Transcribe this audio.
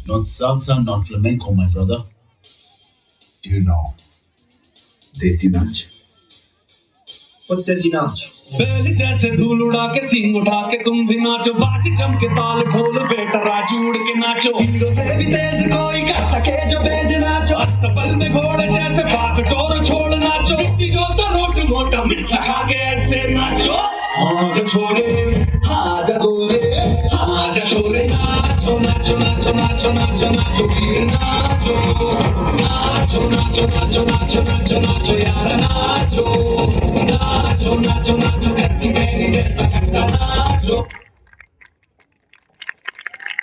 Not salsa, not flamenco, my brother. Do you know Desi Nach? What's Desi Nach? बैल जैसे धूल उड़ा के सींग उठा के तुम भी नाचो बाजी जम के ताल ढोल बेटा राजू उड़ के नाचो हीरो से भी तेज कोई कर सके जो बेद नाचो अस्तबल में घोड़े जैसे भाग टोर छोड़ नाचो मिट्टी जो तो रोट मोटा मिर्चा खा के ऐसे नाचो आज छोरे हाजा गोरे आज छोरे नाचो नाचो नाचो नाचो नाचो नाचो वीर नाचो नाचो नाचो नाचो नाचो नाचो नाचो यार नाचो नाचो नाचो कच्ची कैरी जैसा खट्टा नाचो